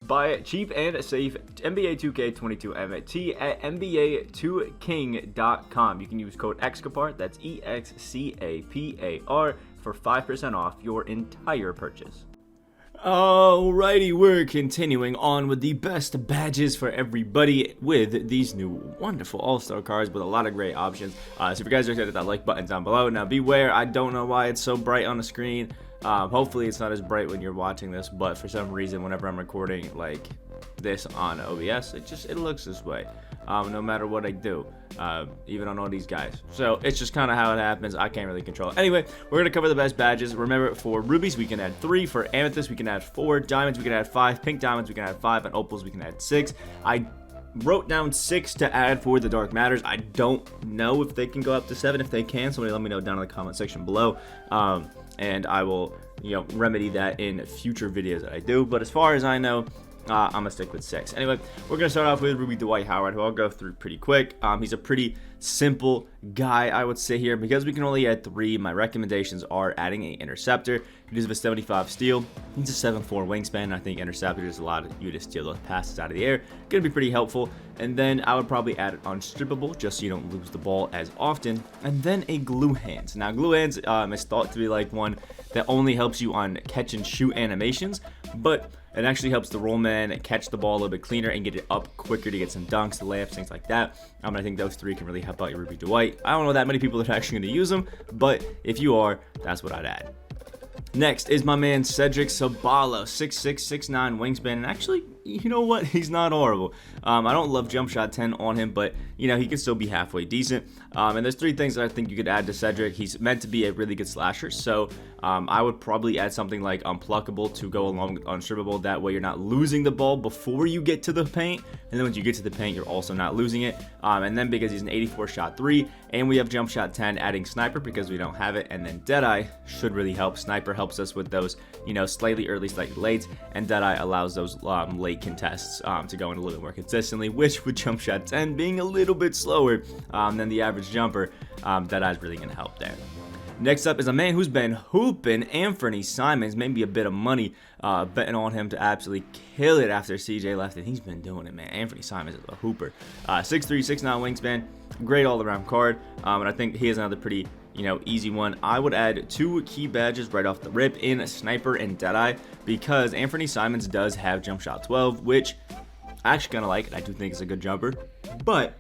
Buy cheap and safe NBA 2K22 MT at NBA2King.com. You can use code Excapar, that's EXCAPAR, for 5% off your entire purchase. Alrighty, we're continuing on with the best badges for everybody with these new wonderful all-star cards with a lot of great options. So if you guys are excited, hit that like button down below. Now beware, I don't know why it's so bright on the screen. Hopefully it's not as bright when you're watching this, but for some reason whenever I'm recording like this on OBS, it looks this way. No matter what I do, even on all these guys. So it's just kind of how it happens. I can't really control it. Anyway, we're gonna cover the best badges. Remember, for rubies we can add 3, for amethyst we can add 4, diamonds we can add 5, pink diamonds we can add 5, and opals we can add 6. I wrote down 6 to add for the dark matters. I don't know if they can go up to 7. If they can, somebody let me know down in the comment section below, and I will, remedy that in future videos that I do. But as far as I know, I'm gonna stick with 6. Anyway, we're gonna start off with Ruby Dwight Howard, who I'll go through pretty quick. He's a pretty simple guy, I would say here. Because we can only add 3, my recommendations are adding an interceptor. He does have a 75 steal. He's a 7'4" wingspan. I think interceptor just allows you to steal those passes out of the air. Gonna be pretty helpful. And then I would probably add unstrippable, just so you don't lose the ball as often. And then a glue hands. Now glue hands is thought to be like one that only helps you on catch and shoot animations, but it actually helps the roll man catch the ball a little bit cleaner and get it up quicker to get some dunks, layups, things like that. I think those 3 can really help out your Ruby Dwight. I don't know that many people that are actually going to use them, but if you are, that's what I'd add. Next is my man Cedric Blossom, 6'6", 6'9" wingspan, and actually, you know what? He's not horrible. I don't love jump shot 10 on him, but he can still be halfway decent. And there's 3 things that I think you could add to Cedric. He's meant to be a really good slasher, so I would probably add something like unpluckable to go along with unstrippable. That way you're not losing the ball before you get to the paint, and then once you get to the paint, you're also not losing it. And then because he's an 84 shot 3, and we have jump shot 10, adding sniper because we don't have it, and then Deadeye should really help. Sniper helps us with those, slightly early, slightly late, and Deadeye allows those late contests to go in a little bit more consistently, which with jump shot 10 being a little bit slower than the average jumper, Deadeye's really going to help there. Next up is a man who's been hooping, Anthony Simmons. Maybe a bit of money betting on him to absolutely kill it after CJ left, and he's been doing it, man. Anthony Simmons is a hooper. 6'3", 6'9" wingspan, great all-around card, and I think he has another pretty easy one. I would add 2 key badges right off the rip in Sniper and Deadeye, because Anthony Simmons does have jump shot 12, which I actually kind of like, and I do think it's a good jumper, but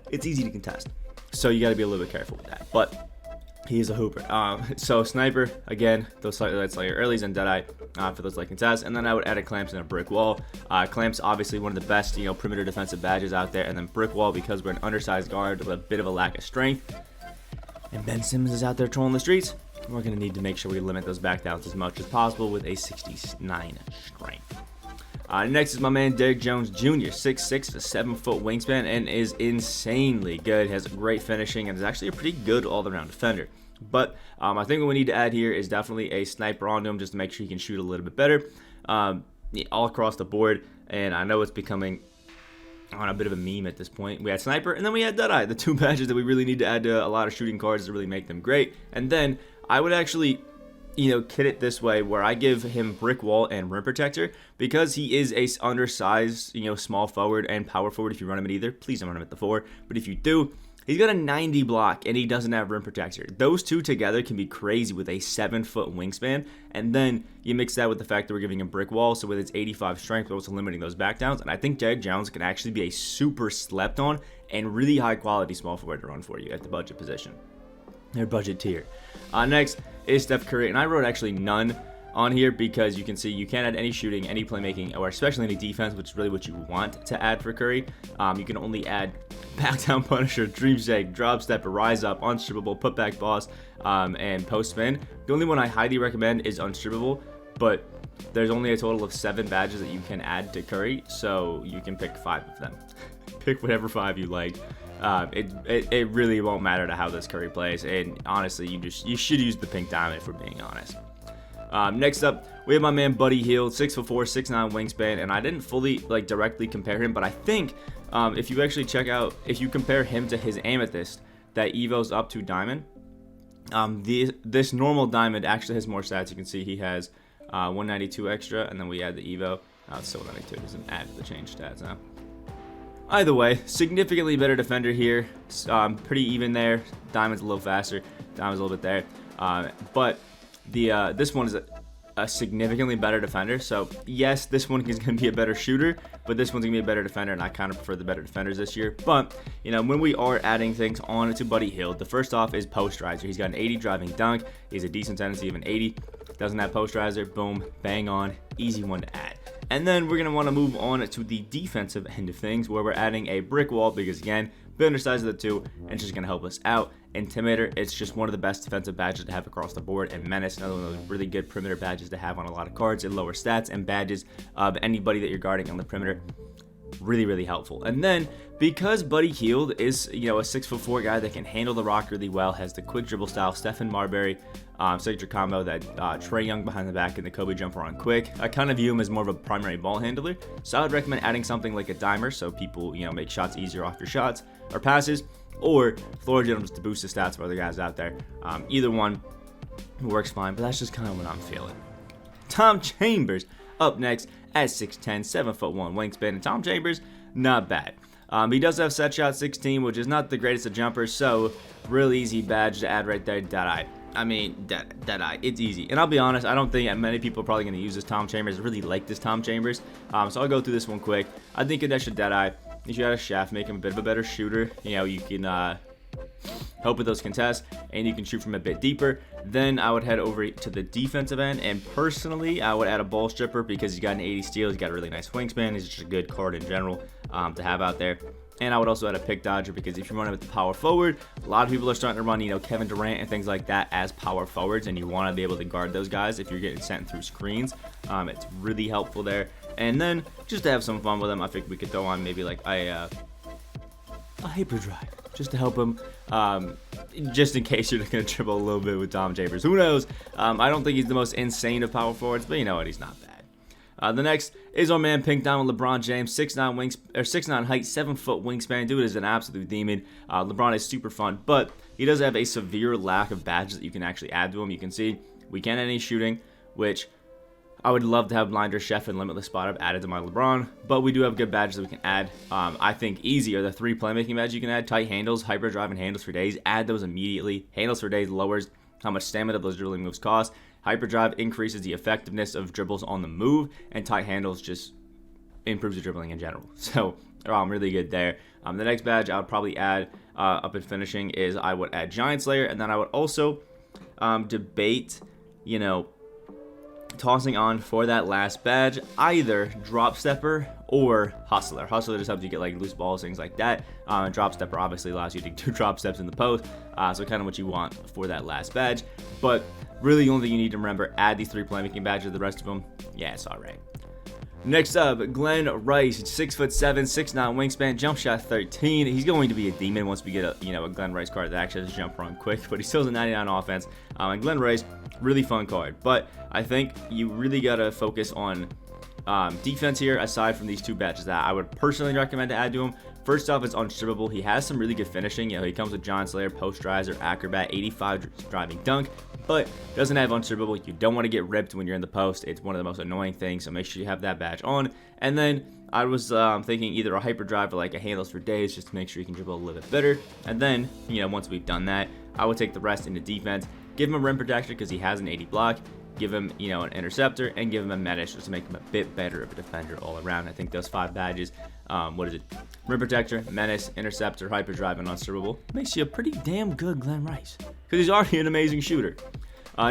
it's easy to contest. So you got to be a little bit careful with that, but he is a hooper. So Sniper, again, those slightly earlys, and Deadeye for those contests. And then I would add a Clamps and a Brick Wall. Clamps, obviously one of the best, perimeter defensive badges out there. And then Brick Wall, because we're an undersized guard with a bit of a lack of strength, and Ben Simmons is out there trolling the streets, we're going to need to make sure we limit those back downs as much as possible with a 69 strength. Next is my man Derrick Jones Jr., 6'6", a 7-foot wingspan, and is insanely good. Has great finishing and is actually a pretty good all-around defender. But I think what we need to add here is definitely a sniper onto him just to make sure he can shoot a little bit better all across the board. And I know it's becoming on a bit of a meme at this point. We had Sniper, and then we had Deadeye, the 2 badges that we really need to add to a lot of shooting cards to really make them great. And then I would actually kit it this way, where I give him Brick Wall and Rim Protector, because he is a undersized, small forward and power forward. If you run him at either, please don't run him at the 4. But if you do, he's got a 90 block, and he doesn't have Rim Protector. Those 2 together can be crazy with a 7-foot wingspan. And then you mix that with the fact that we're giving him Brick Wall, so with its 85 strength, we're also limiting those back downs. And I think Derrick Jones can actually be a super slept on and really high quality small forward to run for you at the budget position, or budget tier. Next is Steph Curry, and I wrote actually none on here because you can see you can't add any shooting, any playmaking, or especially any defense, which is really what you want to add for Curry. You can only add back down punisher, dream shake, drop step, rise up, unstrippable, putback boss, and post spin. The only one I highly recommend is unstrippable, but there's only a total of 7 badges that you can add to Curry, so you can pick 5 of them. Pick whatever 5 you like. It really won't matter to how this Curry plays, and honestly, you should use the pink diamond, if we're being honest. Next up, we have my man Buddy Hield, 6'4", 6'9" wingspan, and I didn't fully directly compare him, but I think if you actually check out, if you compare him to his Amethyst that evos up to Diamond, this normal Diamond actually has more stats. You can see he has 192 extra, and then we add the Evo. It's still 192. It doesn't add to the change stats now. Either way, significantly better defender here. Pretty even there. Diamond's a little faster. Diamond's a little bit there. But this one is a significantly better defender. So yes, this one is going to be a better shooter, but this one's going to be a better defender, and I kind of prefer the better defenders this year. But, you know, when we are adding things on to Buddy Hield, the first off is posterizer. He's got an 80 driving dunk. He's a decent tendency of an 80. Doesn't have posterizer. Boom. Bang on. Easy one to add. And then we're going to want to move on to the defensive end of things, where we're adding a brick wall because, again, bit undersized of the two, and it's just going to help us out. Intimidator, it's just one of the best defensive badges to have across the board. And Menace, another one of those really good perimeter badges to have on a lot of cards. It lowers stats and badges of anybody that you're guarding on the perimeter. Really, really helpful. And then, because Buddy Hield is, you know, a 6'4" guy that can handle the rock really well, has the quick dribble style, Stephen Marbury, signature combo, that Trae Young behind the back and the Kobe jumper on quick. I kind of view him as more of a primary ball handler, so I would recommend adding something like a dimer, so people, you know, make shots easier off your shots or passes, or floor generals to boost the stats of other guys out there. Either one works fine, but that's just kind of what I'm feeling. Tom Chambers up next at 6'10", 7'1" wingspan, and Tom Chambers, not bad. He does have set shot 16, which is not the greatest of jumpers, so real easy badge to add right there. Deadeye. It's easy. And I'll be honest, I don't think many people are probably going to use this Tom Chambers. I really like this Tom Chambers, so I'll go through this one quick. I think that should Deadeye. You should add a shaft, make him a bit of a better shooter. You know, you can help with those contests, and you can shoot from a bit deeper. Then I would head over to the defensive end, and personally, I would add a ball stripper because he's got an 80 steal. He's got a really nice wingspan. He's just a good card in general to have out there. And I would also add a pick dodger because if you're running with the power forward, a lot of people are starting to run, you know, Kevin Durant and things like that as power forwards, and you want to be able to guard those guys if you're getting sent through screens. It's really helpful there. And then just to have some fun with them, I think we could throw on maybe like a hyperdrive just to help him, just in case you're going to dribble a little bit with Tom Chambers. Who knows? I don't think he's the most insane of power forwards, but you know what? He's not bad. The next is our man Pink Diamond LeBron James, 6'9" height, 7-foot wingspan. Dude is an absolute demon. LeBron is super fun, but he does have a severe lack of badges that you can actually add to him. You can see we can't add any shooting, which I would love to have Blinder, Chef, and Limitless Spot up added to my LeBron, but we do have good badges that we can add. I think easy are the 3 playmaking badges you can add: tight handles, hyperdrive, and handles for days. Add those immediately. Handles for days lowers how much stamina those dribbling moves cost. Hyperdrive increases the effectiveness of dribbles on the move, and tight handles just improves the dribbling in general. So really good there. The next badge I would probably add up in finishing is I would add Giant Slayer, and then I would also debate, you know, tossing on for that last badge either Drop Stepper or Hustler. Hustler just helps you get like loose balls, things like that. Drop Stepper obviously allows you to do drop steps in the post, so kind of what you want for that last badge. But really, the only thing you need to remember, add these 3 playmaking badges. The rest of them, yeah, it's all right. Next up, Glen Rice, 6'7", 6'9" wingspan, jump shot 13. He's going to be a demon once we get a Glen Rice card that actually has a jump run quick, but he still has a 99 offense. And Glen Rice, really fun card. But I think you really got to focus on defense here, aside from these 2 badges that I would personally recommend to add to him. First off, it's unstrippable. He has some really good finishing. You know, he comes with Giant Slayer, Posterizer, Acrobat, 85 driving dunk, but doesn't have unstrippable. You don't want to get ripped when you're in the post. It's one of the most annoying things, so make sure you have that badge on. And then I was thinking either a hyperdrive or like a handles for days, just to make sure you can dribble a little bit better. And then, you know, once we've done that, I would take the rest into defense. Give him a rim protector because he has an 80 block. Give him, you know, an interceptor, and give him a menace just to make him a bit better of a defender all around. I think those 5 badges, rim protector, menace, interceptor, hyperdrive, and unstrippable, makes you a pretty damn good Glen Rice, because he's already an amazing shooter.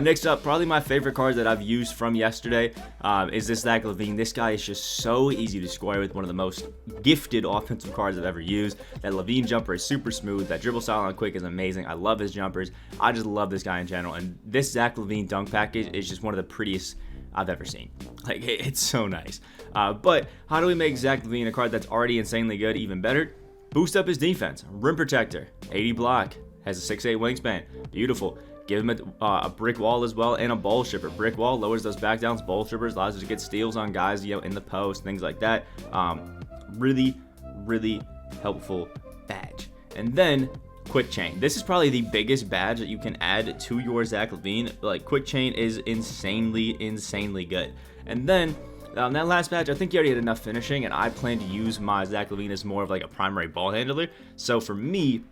Next up, probably my favorite card that I've used from yesterday is this Zach LaVine. This guy is just so easy to square with, one of the most gifted offensive cards I've ever used. That LaVine jumper is super smooth. That dribble style on quick is amazing. I love his jumpers. I just love this guy in general. And this Zach LaVine dunk package is just one of the prettiest I've ever seen. Like, it's so nice. But how do we make Zach LaVine, a card that's already insanely good, even better? Boost up his defense. Rim protector, 80 block, has a 6'8" wingspan. Beautiful. Give him a brick wall as well, and a ball stripper. Brick wall lowers those back downs. Ball strippers allows us to get steals on guys, you know, in the post, things like that. Really, really helpful badge. And then Quick Chain. This is probably the biggest badge that you can add to your Zach LaVine. Like, Quick Chain is insanely good. And then that last badge, I think you already had enough finishing, and I plan to use my Zach LaVine as more of like a primary ball handler. So for me,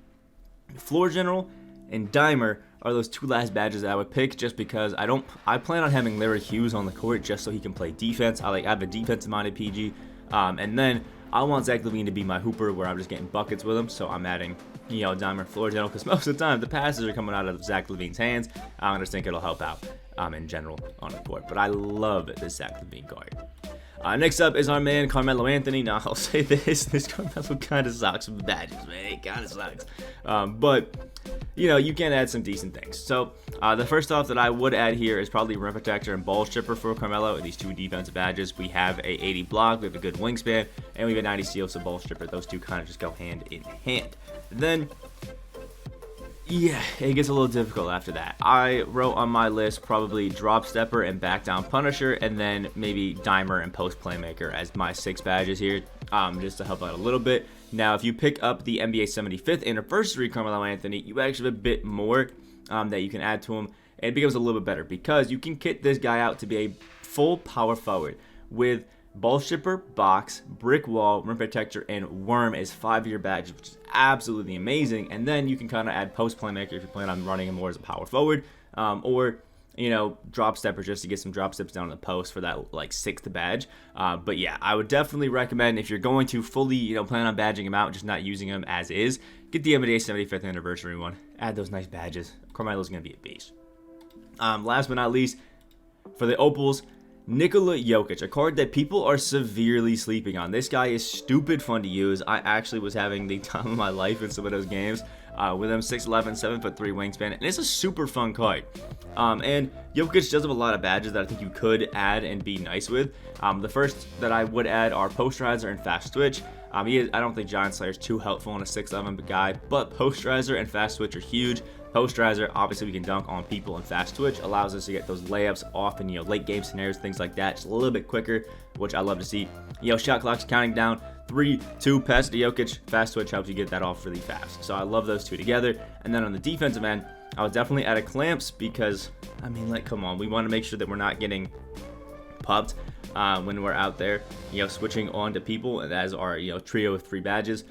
Floor General and Dimer are those two last badges that I would pick, just because I plan on having Larry Hughes on the court just so he can play defense. I have a defensive minded PG, and then I want Zach LaVine to be my hooper where I'm just getting buckets with him. So I'm adding, Dimer, Floor General, because most of the time the passes are coming out of Zach LaVine's hands. I just think it'll help out in general on the court. But I love this Zach LaVine card. Next up is our man Carmelo Anthony. Now I'll say this Carmelo kind of sucks with the badges, man. It kind of sucks. But you can add some decent things. So the first off that I would add here is probably Rim Protector and Ball Stripper for Carmelo. These two defensive badges. We have a 80 block, we have a good wingspan, and we have a 90 steal, so Ball Stripper. Those two kind of just go hand in hand. Then yeah, it gets a little difficult after that. I wrote on my list probably Drop Stepper and Back Down Punisher, and then maybe Dimer and Post Playmaker as my 6 badges here, just to help out a little bit. Now, if you pick up the NBA 75th Anniversary Carmelo Anthony, you actually have a bit more that you can add to him, and it becomes a little bit better because you can kit this guy out to be a full power forward with Ball Stripper, Box, Brick Wall, Rim Protector, and Worm as 5-year badges, which is absolutely amazing. And then you can kind of add Post Playmaker if you plan on running him more as a power forward, or Drop Stepper just to get some drop steps down in the post for that like 6th badge. But yeah, I would definitely recommend, if you're going to fully plan on badging him out, just not using him as is, get the NBA 75th Anniversary one. Add those nice badges. Carmelo's gonna be a beast. Last but not least, for the opals, Nikola Jokic, a card that people are severely sleeping on. This guy is stupid fun to use. I actually was having the time of my life in some of those games with him. 6'11", 7'3" wingspan, and it's a super fun card. And Jokic does have a lot of badges that I think you could add and be nice with. The first that I would add are Posterizer and Fast Switch. I don't think Giant Slayer is too helpful on a 6'11" guy, but Posterizer and Fast Switch are huge. Posterizer, obviously we can dunk on people, and Fast Switch allows us to get those layups off in late game scenarios, things like that, just a little bit quicker, which I love to see. Shot clock's counting down, 3, 2, pass to Jokic. Fast Switch helps you get that off really fast. So I love those two together. And then on the defensive end, I would definitely add a Clamps because, come on, we want to make sure that we're not getting pumped when we're out there, switching on to people, and that is our, trio of 3 badges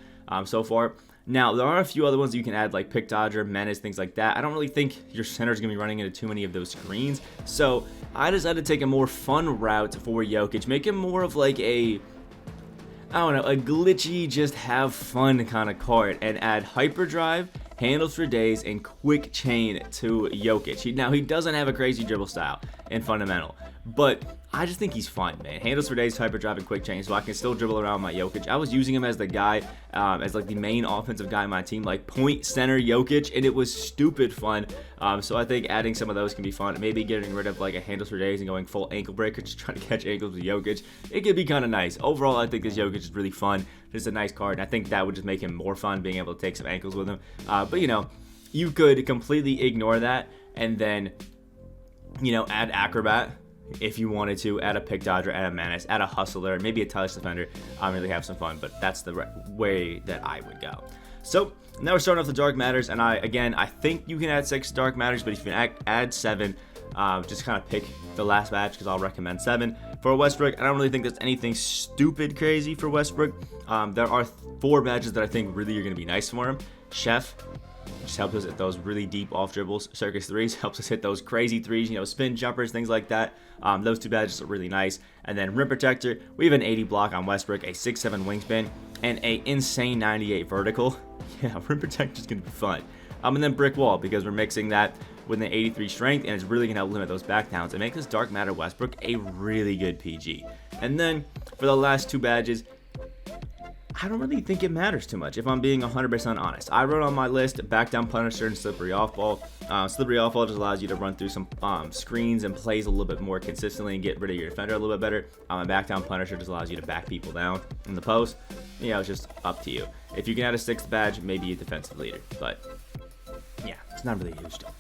so far. Now, there are a few other ones you can add, like Pick Dodger, Menace, things like that. I don't really think your center is going to be running into too many of those screens. So I decided to take a more fun route for Jokic, make him more of like a glitchy, just have fun kind of card, and add Hyperdrive, Handles for Days, and Quick Chain to Jokic. Now, he doesn't have a crazy dribble style in fundamental, but I just think he's fun, man. Handles for Days, Hyperdrive, and Quick Chain, so I can still dribble around my Jokic. I was using him as the guy, as like the main offensive guy on my team, like point center Jokic, and it was stupid fun. So I think adding some of those can be fun. Maybe getting rid of like a Handles for Days and going full ankle breaker, just trying to catch ankles with Jokic. It could be kind of nice. Overall, I think this Jokic is really fun. Just a nice card, and I think that would just make him more fun, being able to take some ankles with him. But you could completely ignore that and then, add Acrobat if you wanted to, add a Pick Dodger, add a Menace, add a Hustler, maybe a Touch Defender, really have some fun, but that's the way that I would go. So now we're starting off the Dark Matters, and I think you can add 6 Dark Matters, but if you can add 7, just kind of pick the last batch, because I'll recommend 7. For Westbrook, I don't really think there's anything stupid crazy for Westbrook. There are 4 badges that I think really are going to be nice for him. Chef just helps us hit those really deep off dribbles. Circus 3s helps us hit those crazy 3s, spin jumpers, things like that. Those 2 badges are really nice. And then Rim Protector, we have an 80 block on Westbrook, a 6'7" wingspan, and a insane 98 vertical. Yeah, Rim Protector is going to be fun. And then Brick Wall, because we're mixing that with an 83 strength, and it's really going to help limit those back downs and make this Dark Matter Westbrook a really good PG. And then for the last 2 badges, I don't really think it matters too much, if I'm being 100% honest. I wrote on my list Back Down Punisher and Slippery Off Ball. Slippery Off Ball just allows you to run through some screens and plays a little bit more consistently and get rid of your defender a little bit better. And Back Down Punisher just allows you to back people down in the post. It's just up to you. If you can add a 6th badge, maybe a defensive leader. But yeah, it's not really a huge deal.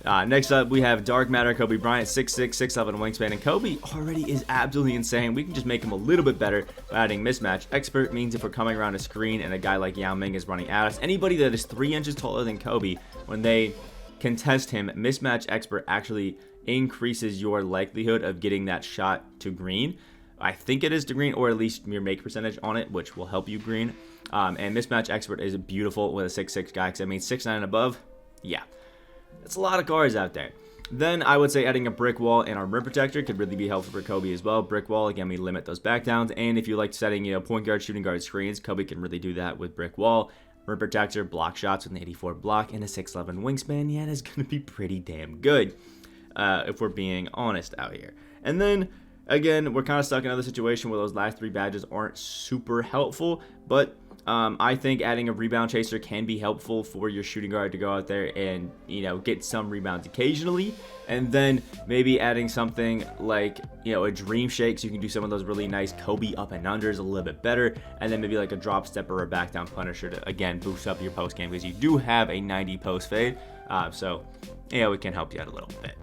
Next up, we have Dark Matter Kobe Bryant, 6'6", 6'11" wingspan, and Kobe already is absolutely insane. We can just make him a little bit better by adding Mismatch Expert. Means if we're coming around a screen and a guy like Yao Ming is running at us, anybody that is 3 inches taller than Kobe, when they contest him, Mismatch Expert actually increases your likelihood of getting that shot to green. I think it is to green, or at least your make percentage on it, which will help you green. And Mismatch Expert is beautiful with a 6'6" guy, because that means 6'9" and above. Yeah. That's a lot of cards out there. Then I would say adding a brick wall and our rim protector could really be helpful for Kobe as well. Brick wall, again, we limit those back downs. And if you like setting, point guard, shooting guard screens, Kobe can really do that with brick wall. Rim protector, block shots with an 84 block and a 6'11" wingspan. Yeah, that's going to be pretty damn good if we're being honest out here. And then, again, we're kind of stuck in another situation where those last 3 badges aren't super helpful, but I think adding a rebound chaser can be helpful for your shooting guard to go out there and, get some rebounds occasionally. And then maybe adding something like, a dream shake, so you can do some of those really nice Kobe up and unders a little bit better. And then maybe like a drop step or a back down punisher to, again, boost up your post game, because you do have a 90 post fade. So, we can help you out a little bit.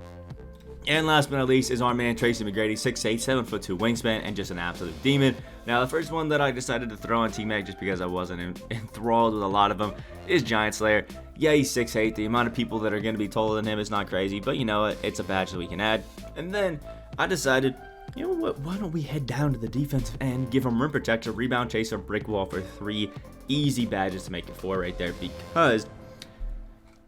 And last but not least is our man Tracy McGrady, 6'8", 7'2" wingspan, and just an absolute demon. Now, the first one that I decided to throw on tmac, just because I wasn't enthralled with a lot of them, is Giant Slayer. Yeah, he's 6'8". The amount of people that are going to be taller than him is not crazy, but you know what? It's a badge that we can add. And then I decided, you know what? Why don't we head down to the defensive end, give him rim protector, rebound chaser, brick wall for 3 easy badges to make it 4 right there, because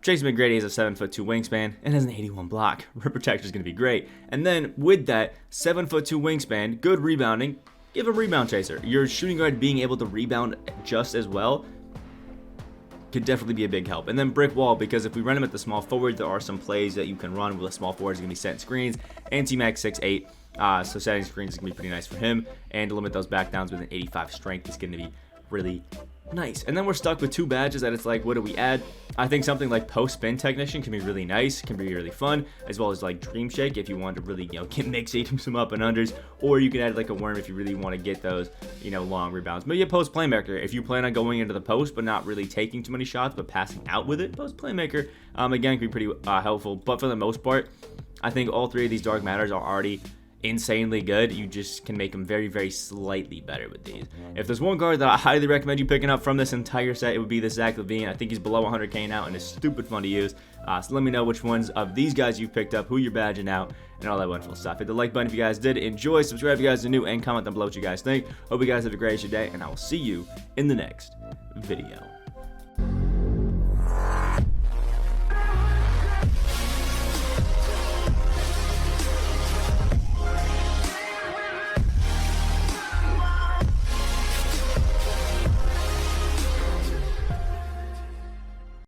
Tracy McGrady has a 7'2" wingspan and has an 81 block. Rim protector is going to be great. And then with that 7'2" wingspan, good rebounding, give him rebound chaser. Your shooting guard being able to rebound just as well could definitely be a big help. And then brick wall, because if we run him at the small forward, there are some plays that you can run with a small forward. He's going to be setting screens. And tmac 6'8", so setting screens is going to be pretty nice for him. And to limit those back downs with an 85 strength is going to be really nice. And then we're stuck with 2 badges that it's like, what do we add? I think something like post spin technician can be really nice, can be really fun, as well as like dream shake if you want to really, get mixing some up and unders, or you can add like a worm if you really want to get those, long rebounds. Maybe a post playmaker if you plan on going into the post but not really taking too many shots but passing out with it. Post playmaker, again, can be pretty helpful. But for the most part, I think all 3 of these dark matters are already insanely good. You just can make them very, very slightly better with these. If there's one card that I highly recommend you picking up from this entire set, it would be the Zach LaVine. I think he's below 100k now and is stupid fun to use. So let me know which ones of these guys you've picked up, who you're badging out, and all that wonderful stuff. Hit the like button if you guys did enjoy, subscribe if you guys are new, and comment down below what you guys think. Hope you guys have a great day, and I will see you in the next video.